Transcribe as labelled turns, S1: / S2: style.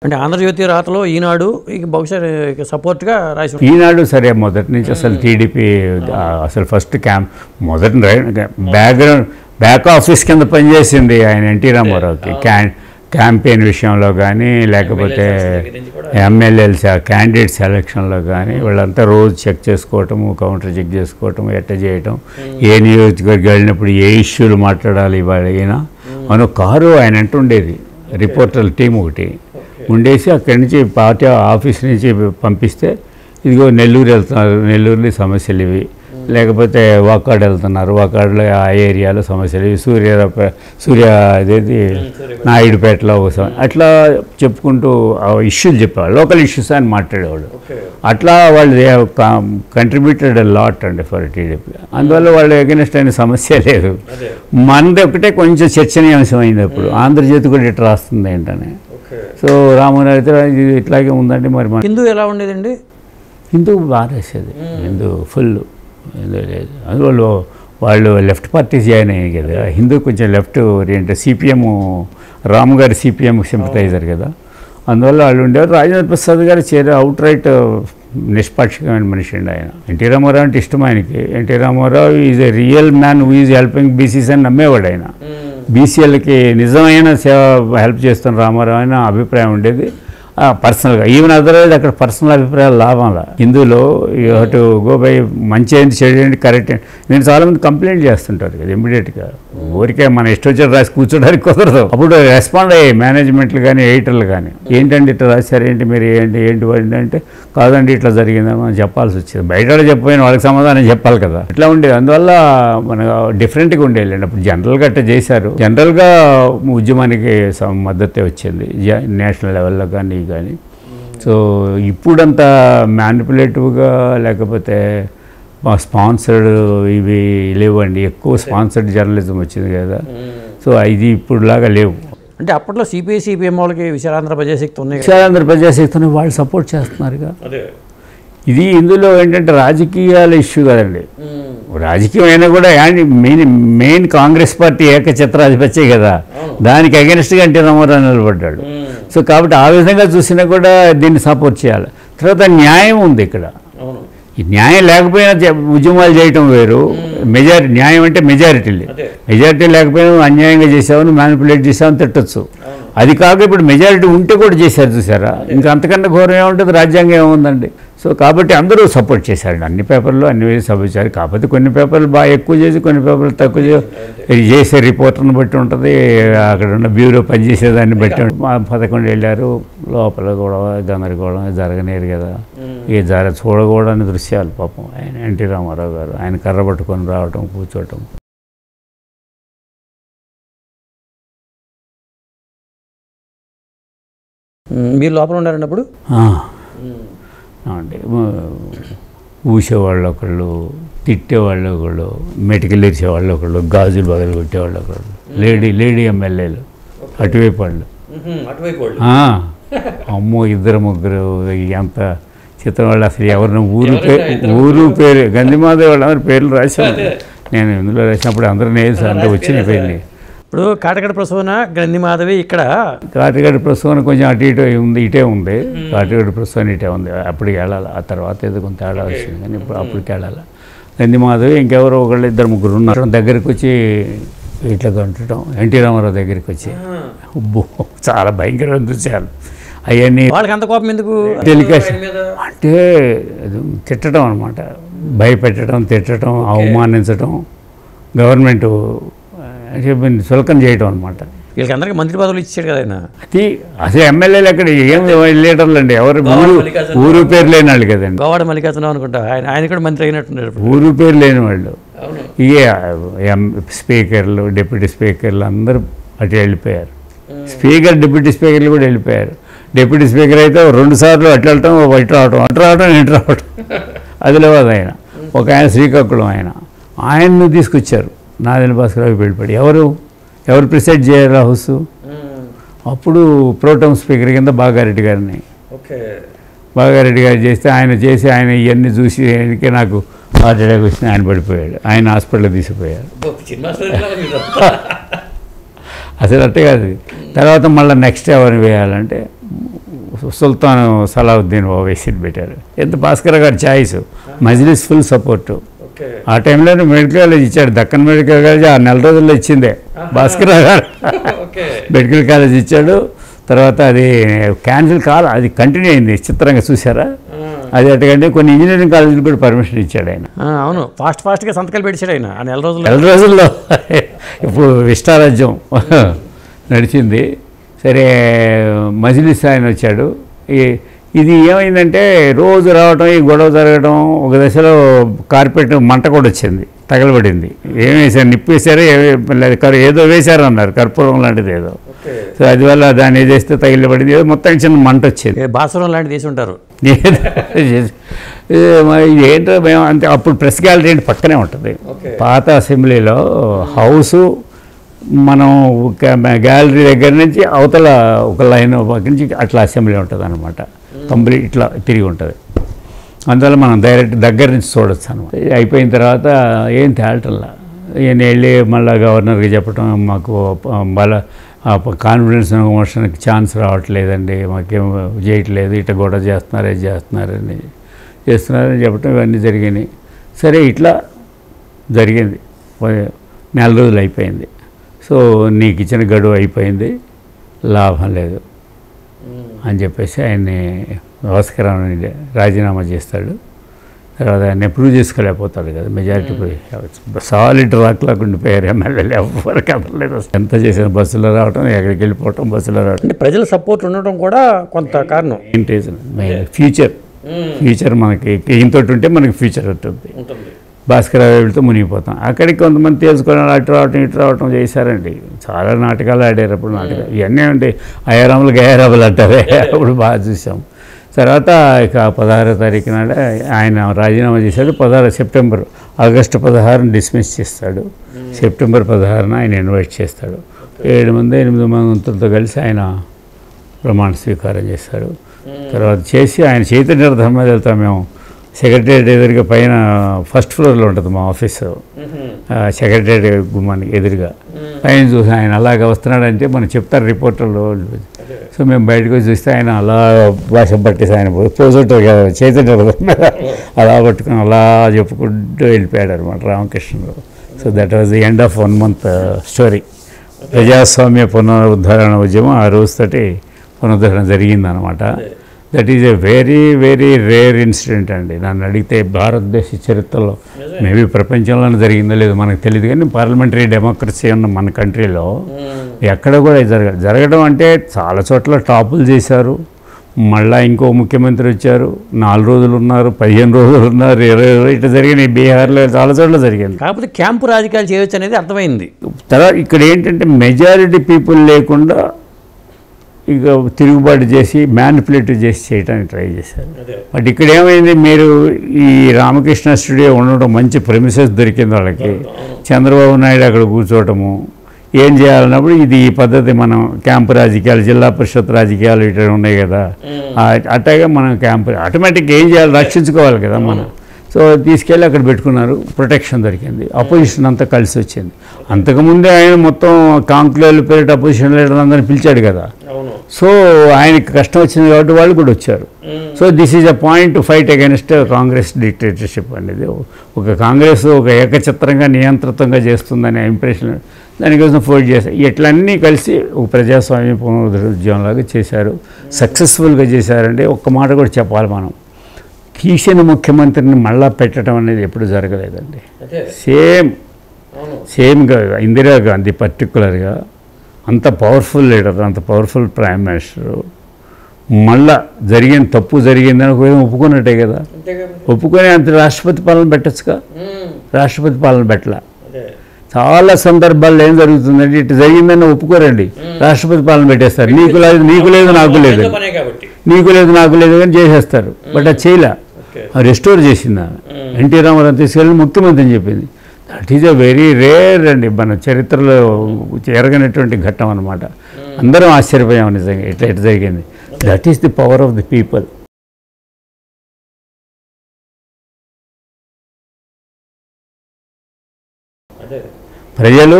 S1: అంటే ఆంధ్రజ్యోతి రాతలో ఈనాడు ఇక బహుశా సపోర్ట్గా రాసి
S2: ఈనాడు సరే మొదటి నుంచి అసలు టీడీపీ అసలు ఫస్ట్ మొదటి బ్యాక్ ఆఫీస్ కింద పనిచేసింది ఆయన ఎన్టీ రామారావుకి క్యాంపెయిన్ విషయంలో కానీ లేకపోతే ఎమ్మెల్యేల క్యాండిడేట్ సెలక్షన్లో కానీ వీళ్ళంతా రోజు చెక్ చేసుకోవటము కౌంటర్ చెక్ చేసుకోవటం ఎట్ట చేయటం ఏ నియోజకవర్గం వెళ్ళినప్పుడు ఏ ఇష్యూలు మాట్లాడాలి ఇవాళ అయినా మన కారు ఆయన అంటుండేది రిపోర్టర్ల టీం ఒకటి ఉండేసి అక్కడి నుంచి పార్టీ ఆఫీస్ నుంచి పంపిస్తే ఇదిగో నెల్లూరు వెళ్తున్నారు నెల్లూరులో సమస్యలు ఇవి లేకపోతే వాకాడు వెళ్తున్నారు వాకాడులో ఆ ఏరియాలో సమస్యలు ఇవి సూర్య అదేది నాయుడుపేటలో అట్లా చెప్పుకుంటూ ఇష్యూలు చెప్పేవాళ్ళు లోకల్ ఇష్యూస్ అని మాట్లాడేవాళ్ళు అట్లా వాళ్ళు కంట్రిబ్యూటెడ్ లాట్ అండి ఫర్ టీడీపీ అందువల్ల వాళ్ళు ఎగెనెస్ట్ అయిన సమస్య లేదు మనది ఒకటే కొంచెం చర్చనీయాంశం అయింది అప్పుడు ఆంధ్రజ్యోతి కూడా ఇట్లా రాస్తుంది ఏంటని సో రామోహన్ అయితే ఇట్లాగే ఉందండి మరి
S1: హిందూ ఎలా ఉండేదండి
S2: హిందూ బాగా రాసేది హిందూ ఫుల్ లేదు అందువల్ల వాళ్ళు లెఫ్ట్ పార్టీ జాయిన్ అయ్యాయి కదా హిందూ కొంచెం లెఫ్ట్ ఓరియంటెడ్ సిపిఎం రామ్ గారు సిపిఎం సింపటైజర్ కదా అందువల్ల వాళ్ళు ఉండేవారు రాజేంద్ర ప్రసాద్ గారు అవుట్ రైట్ నిష్పాక్షికమైన మనిషి అండి ఆయన ఎన్టీ రామారావు అంటే ఇష్టం ఆయనకి NT Rama Rao is a real man who is helping BCs అని నమ్మేవాడు ఆయన బీసీఎల్కి నిజమైన సేవ హెల్ప్ చేస్తున్న రామారావు అయిన అభిప్రాయం ఉండేది పర్సనల్గా ఈవెన్ అదర్వైజ్ అక్కడ పర్సనల్ అభిప్రాయాలు లాభంలా హిందూలో అటు గోబై మంచి ఏంటి చెడు ఏంటి కరెక్ట్ ఏంటి నేను చాలామంది కంప్లైంట్ చేస్తుంటారు కదా ఇమ్మీడియట్గా ఊరికే మన ఇష్టం వచ్చి రాసి కూర్చోడానికి కుదరదు అప్పుడు రెస్పాండ్ అయ్యాయి మేనేజ్మెంట్లు కానీ ఎడిటర్లు కానీ ఏంటండి ఇట్లా రాశారు ఏంటి మీరు ఏంటి అంటే కాదండి ఇట్లా జరిగిందని మనం చెప్పాల్సి వచ్చేది బయట చెప్పిన వాళ్ళకి సమాధానం చెప్పాలి కదా ఇట్లా ఉండేది అందువల్ల మన డిఫరెంట్గా ఉండేది అప్పుడు జనరల్గా అట్లా చేశారు జనరల్గా ఉద్యమానికి మద్దతే వచ్చింది నేషనల్ లెవెల్లో కానీ సో ఇప్పుడంతా మ్యానిపులేటివ్గా లేకపోతే స్పాన్సర్డ్ ఇవి లేవండి ఎక్కువ స్పాన్సర్డ్ జర్నలిజం వచ్చింది కదా సో ఇది ఇప్పుడులాగా లేవు
S1: అంటే అప్పట్లో సిపిఐ సిపిఎం వాళ్ళకి విశాలాంధ్ర ప్రజాశక్తి ఉన్నాయి
S2: విశాలాంధ్ర ప్రజాశక్తి ఉన్నాయి వాళ్ళు సపోర్ట్ చేస్తున్నారుగా ఇది ఇందులో ఏంటంటే రాజకీయాల ఇష్యూ కదండి రాజకీయం అయినా కూడా మెయిన్ కాంగ్రెస్ పార్టీ ఏకఛత్రాధిపత్యే కదా దానికి అగెనిస్ట్గా ఎన్టీ రామారావు నిలబడ్డాడు సో కాబట్టి ఆ విధంగా చూసినా కూడా దీన్ని సపోర్ట్ చేయాలి తర్వాత న్యాయం ఉంది ఇక్కడ ఈ న్యాయం లేకపోయినా ఉద్యమాలు చేయటం వేరు న్యాయం అంటే మెజారిటీ లేకపోయినా అన్యాయంగా చేసావని మ్యానిపులేట్ చేసావని తిట్టచ్చు అది కాక ఇప్పుడు మెజారిటీ ఉంటే కూడా చేశారు చూసారా ఇంకా అంతకన్నా ఘోరం ఏముంటుంది రాజ్యాంగం ఏముందండి సో కాబట్టి అందరూ సపోర్ట్ చేశారండి అన్ని పేపర్లు అన్ని వేసి సపోర్ట్ చేశారు కాకపోతే కొన్ని పేపర్లు బాగా ఎక్కువ చేసి కొన్ని పేపర్లు తక్కువ చేసే రిపోర్టర్ని బట్టి ఉంటుంది అక్కడ ఉన్న బ్యూరో పనిచేసేదాన్ని బట్టి 11 వెళ్ళారు లోపల కూడా గందరగోళం జరగనేరు కదా చూడకూడని దృశ్యాలు పాపం ఆయన ఎన్టీ రామారావు గారు ఆయన కర్ర పట్టుకొని రావటం కూర్చోవటం
S1: మీరు లోపల ఉన్నారన్నప్పుడు
S2: అంటే ఊసేవాళ్ళు ఒకళ్ళు తిట్టేవాళ్ళు ఒకళ్ళు మెటికలు ఇరిచేవాళ్ళు ఒకళ్ళు గాజులు బగలు కొట్టేవాళ్ళు ఒకళ్ళు లేడీ ఎమ్మెల్యేలు అటువైపు వాళ్ళు అమ్మో 2-3 ఎంత చిత్రం వాళ్ళు అసలు ఎవరిని ఊరు పేరు గంధిమాధవ్ వాళ్ళందరూ పేర్లు రాశాను నేను ఇందులో రాసినప్పుడు అందరూ నేర్చు అంటే వచ్చిన పేర్లు
S1: ఇప్పుడు కాటగడ ప్రసవన గ్రంథిమాధవి ఇక్కడ
S2: కాటగడ ప్రసవన కొంచెం అటు ఇటు ఉంది ఇటే ఉంది కాటగడ ప్రసవన ఇటే ఉంది అప్పటికి వెళ్ళాలి ఆ తర్వాత ఏదో కొంత తేడా వచ్చింది కానీ ఇప్పుడు అప్పటికి వెళ్ళాలి గ్రంథిమాధవి ఇంకెవరో ఒకళ్ళు 2-3 ఉన్నారు దగ్గరికి వచ్చి ఇట్లా కొట్టడం ఎన్టీ రామారావు దగ్గరికి వచ్చి చాలా భయంకరమైన దృశ్యాలు అవన్నీ
S1: వాళ్ళకి అంత కోపం ఎందుకు
S2: టెలికాస్ట్ అంటే తిట్టడం అనమాట భయపెట్టడం తిట్టడం అవమానించడం గవర్నమెంట్ సులకం చేయటం అనమాట
S1: వీళ్ళకి అందరికీ మంత్రి పదవులు ఇచ్చాడు కదా ఆయన
S2: అది అసలు ఎమ్మెల్యేలు అక్కడ ఏం లీడర్లు అండి ఎవరు ఊరు పేరు లేని వాళ్ళు కదండి
S1: గోవాడ మల్లికార్జునరావు అనుకుంటా ఆయన కూడా మంత్రి అయినట్టున్నారు
S2: ఊరు పేరు లేని వాళ్ళు ఇక స్పీకర్లు డిప్యూటీ స్పీకర్లు అందరూ అటు వెళ్ళిపోయారు డిప్యూటీ స్పీకర్లు కూడా వెళ్ళిపోయారు డిప్యూటీ స్పీకర్ అయితే 2 సార్లు అటు వెళ్ళటం ఇటు రావటం ఇటు రావటం అది లేవు ఆయన ఒక ఆయన శ్రీకాకుళం ఆయన్ను తీసుకొచ్చారు నాదెండ్ల భాస్కరరావు వెళ్ళిపోయాడు ఎవరు ప్రిసైడ్ చేయాలి హౌస్ అప్పుడు ప్రోటోమ్ స్పీకర్ కింద బాగారెడ్డి గారిని బాగారెడ్డి గారు చేస్తే ఆయన ఇవన్నీ చూసి ఆయనకే నాకు హార్ట్ అటాక్ వచ్చింది ఆయన పడిపోయాడు ఆయన హాస్పిటల్ తీసుకుపోయారు అసలు అట్టే కాదు తర్వాత మళ్ళీ నెక్స్ట్ ఎవరిని వేయాలంటే సుల్తాన్ సలావుద్దీన్ ఓవైసీని పెట్టారు. ఎంత భాస్కర్ గారి ఛాయిస్, మజ్లిస్ ఫుల్ సపోర్టు. ఆ టైంలో మెడికల్ కాలేజ్ ఇచ్చాడు, దక్కన్ మెడికల్ కాలేజ్ 6 నెల రోజుల్లో ఇచ్చిందే భాస్కర్ గారు. మెడికల్ కాలేజ్ ఇచ్చాడు. తర్వాత అది క్యాన్సిల్ కాదు, అది కంటిన్యూ అయింది. చిత్రంగా చూసారా అది. అటుకంటే కొన్ని ఇంజనీరింగ్ కాలేజీలు కూడా పర్మిషన్ ఇచ్చాడు ఆయన.
S1: అవును, ఫాస్ట్గా సంతకాలు పెట్టాడు ఆయన ఆ నెల
S2: రోజుల్లో. ఇప్పుడు విష్టారాజ్యం నడిచింది. సరే, మజ్లిస్ ఆయన వచ్చాడు. ఇది ఏమైందంటే రోజు రావటం, ఈ గొడవ జరగడం, ఒక దశలో కార్పెట్ మంట కూడా వచ్చింది, తగలబడింది. ఏం వేశారు, నిప్పు వేశారు, ఏదో వేశారు అన్నారు, కర్పూరం లాంటిది ఏదో. సో అది వల్ల దాన్ని ఏదేస్తే తగిలిపడింది, ఏదో మొత్తం చిన్న మంట వచ్చింది.
S1: బాసురం లాంటిది వేసి ఉంటారు.
S2: ఏంటో మేము అంతే. అప్పుడు ప్రెస్ గ్యాలరీ ఏంటి పక్కనే ఉంటుంది. పాత అసెంబ్లీలో హౌసు, మనం గ్యాలరీ దగ్గర నుంచి అవతల ఒక లైన్ పక్క నుంచి అట్లా అసెంబ్లీ ఉంటుంది అనమాట. కంప్లీట్ ఇట్లా తిరిగి ఉంటుంది. అందువల్ల మనం డైరెక్ట్ దగ్గర నుంచి చూడొచ్చు అనమాట. అయిపోయిన తర్వాత ఏం తేలటల్లా. ఈయన వెళ్ళి మళ్ళీ గవర్నర్కి చెప్పడం, మాకు మళ్ళీ కాన్ఫిడెన్స్ మోషన్కి ఛాన్స్ రావట్లేదండి, మాకేం చేయట్లేదు, ఇట్లా గొడవ చేస్తున్నారు, ఇది చేస్తున్నారని చెప్పడం, ఇవన్నీ జరిగినాయి. సరే, ఇట్లా జరిగింది. 4 నెల రోజులు అయిపోయింది. సో నీకు ఇచ్చిన గడువు అయిపోయింది, లాభం లేదు అని చెప్పేసి ఆయన్ని భాస్కరరావు రాజీనామా చేస్తాడు. తర్వాత ఆయన ప్రూవ్ చేసుకోలేకపోతాడు కదా, మెజారిటీ సాలిడ్ రాక్ లాగా ఉండిపోయారు ఎమ్మెల్యేలు, ఎవరు కదలలేదు. ఎంత చేసిన బస్సులో రావటం, ఎక్కడికి వెళ్ళిపోవటం, బస్సులో రావటం.
S1: అంటే ప్రజల సపోర్ట్ ఉండటం కూడా కొంత కారణం.
S2: ఫ్యూచర్ మనకి ఈయనతో ఉంటే మనకి ఫ్యూచర్ ఉంటుంది. భాస్కరరావు వెళ్తే మునిగిపోతాం. అక్కడికి కొంతమంది తెలుసుకోవడం, అటు రావటం ఇటు రావటం చేశారండి. చాలా నాటకాలు ఆడారు అప్పుడు. నాటకాలు ఇవన్నీ ఉంటాయి, అయ్యారాములు గయారాములు అంటారే, అప్పుడు బాగా చూసాం. తర్వాత ఇక 16వ తారీఖు నాడు ఆయన రాజీనామా చేశాడు. 16 సెప్టెంబర్, ఆగస్టు 16 డిస్మిస్ చేస్తాడు. సెప్టెంబర్ 16 ఆయన ఇన్వైట్ చేస్తాడు. 7 మంది 8 మంత్రులతో కలిసి ఆయన ప్రమాణ స్వీకారం చేస్తాడు. తర్వాత చేసి ఆయన చైతన్య రథం మీద వెళ్తాం మేము. సెక్రటేరియట్ ఎదురుగా పైన ఫస్ట్ ఫ్లోర్లో ఉంటుంది మా ఆఫీసు, సెక్రటేరియట్ గుమ్మానికి ఎదురుగా. పైన చూసి ఆయన అలాగ వస్తున్నాడంటే మనం చెప్తారు రిపోర్టర్లు. సో మేము బయటకు వచ్చి చూస్తే ఆయన అలా భాష పట్టేసి ఆయన పోజుంటారు కదా చైతన్య రథం మీద, అలా పట్టుకుని అలా చెప్పుకుంటూ వెళ్ళిపోయాడు అనమాట Ramakrishna Rao. So that was the end of 1 month story. ప్రజాస్వామ్య పునరుద్ధరణ ఉద్యమం ఆ రోజుతోటి పునరుద్ధరణ జరిగిందనమాట. That is a very very rare incident అండి. నన్ను అడిగితే భారతదేశ చరిత్రలో, మేబీ ప్రపంచంలోనే జరిగిందో లేదో మనకు తెలియదు, కానీ పార్లమెంటరీ డెమోక్రసీ ఉన్న మన కంట్రీలో ఎక్కడ కూడా జరగడం అంటే చాలా చోట్ల టాపులు చేశారు. మళ్ళీ ఇంకో ముఖ్యమంత్రి వచ్చారు, 4 రోజులు ఉన్నారు, 15 రోజులు ఉన్నారు, 20 రోజులు ఇట్లా జరిగినాయి. బీహార్లో చాలా చోట్ల జరిగింది.
S1: కాకపోతే క్యాంపు రాజకీయాలు చేయొచ్చు అనేది అర్థమైంది.
S2: తర్వాత ఇక్కడ ఏంటంటే మెజారిటీ పీపుల్ లేకుండా ఇక తిరుగుబాటు చేసి మ్యానిపులేటివ్ చేసి చేయడానికి ట్రై చేశారు. బట్ ఇక్కడ ఏమైంది, మీరు ఈ రామకృష్ణ స్టూడియో ఉండడం మంచి ప్రెమిసెస్ దొరికింది వాళ్ళకి. చంద్రబాబు నాయుడు అక్కడ కూర్చోవటము, ఏం చేయాలన్నప్పుడు ఇది ఈ పద్ధతి, మనం క్యాంపు రాజకీయాలు, జిల్లా పరిషత్ రాజకీయాలు ఇట్లా ఉన్నాయి కదా, అట్లాగే మనం క్యాంపు ఆటోమేటిక్గా ఏం చేయాలి, రక్షించుకోవాలి కదా మనం. సో తీసుకెళ్ళి అక్కడ పెట్టుకున్నారు, ప్రొటెక్షన్ దొరికింది, అపోజిషన్ అంతా కలిసి వచ్చింది. అంతకుముందే ఆయన మొత్తం కాంక్లేవ్లు పేరిట అపోజిషన్ లీడర్ అందరిని పిలిచాడు కదా. సో ఆయనకి కష్టం వచ్చింది కాబట్టి వాళ్ళు కూడా వచ్చారు. So this is a point to fight against Congress dictatorship అనేది. ఒక కాంగ్రెస్ ఒక ఏకఛత్రంగా నియంత్రితంగా చేస్తుందనే ఇంప్రెషన్, దానికోసం ఫోర్ట్ చేశారు. ఇట్లన్నీ కలిసి ఒక ప్రజాస్వామ్య పునరుద్ధరణలాగా చేశారు, సక్సెస్ఫుల్గా చేశారంటే. ఒక్క మాట కూడా చెప్పాలి, మనం తీసిన ముఖ్యమంత్రిని మళ్ళా పెట్టడం అనేది ఎప్పుడు జరగలేదండి. సేమ్గా ఇందిరాగాంధీ పర్టికులర్గా అంత పవర్ఫుల్ లీడర్, అంత పవర్ఫుల్ ప్రైమ్ మినిస్టరు మళ్ళా జరిగిన తప్పు జరిగిందని ఒప్పుకున్నట్టే కదా. ఒప్పుకొని అంత రాష్ట్రపతి పాలన పెట్టచ్చుగా, రాష్ట్రపతి పాలన పెట్టలా. చాలా సందర్భాల్లో ఏం జరుగుతుందంటే ఇటు జరిగిందని ఒప్పుకోరండి, రాష్ట్రపతి పాలన పెట్టేస్తారు. నీకు లేదు నీకు లేదు నాకు లేదు, నీకు లేదు నాకు లేదు కానీ చేసేస్తారు. బట్ అది చేయలే, రెస్టోర్ చేసింది. ఎన్టీ రామారావు తీసుకెళ్ళి ముఖ్యమంత్రి చెప్పింది. That is a very rare అండి, మన చరిత్రలో ఎరగనటువంటి ఘట్టం అనమాట. అందరం ఆశ్చర్యపోయాము నిజంగా ఎట్లా జరిగింది. That is the power of the people. ప్రజలు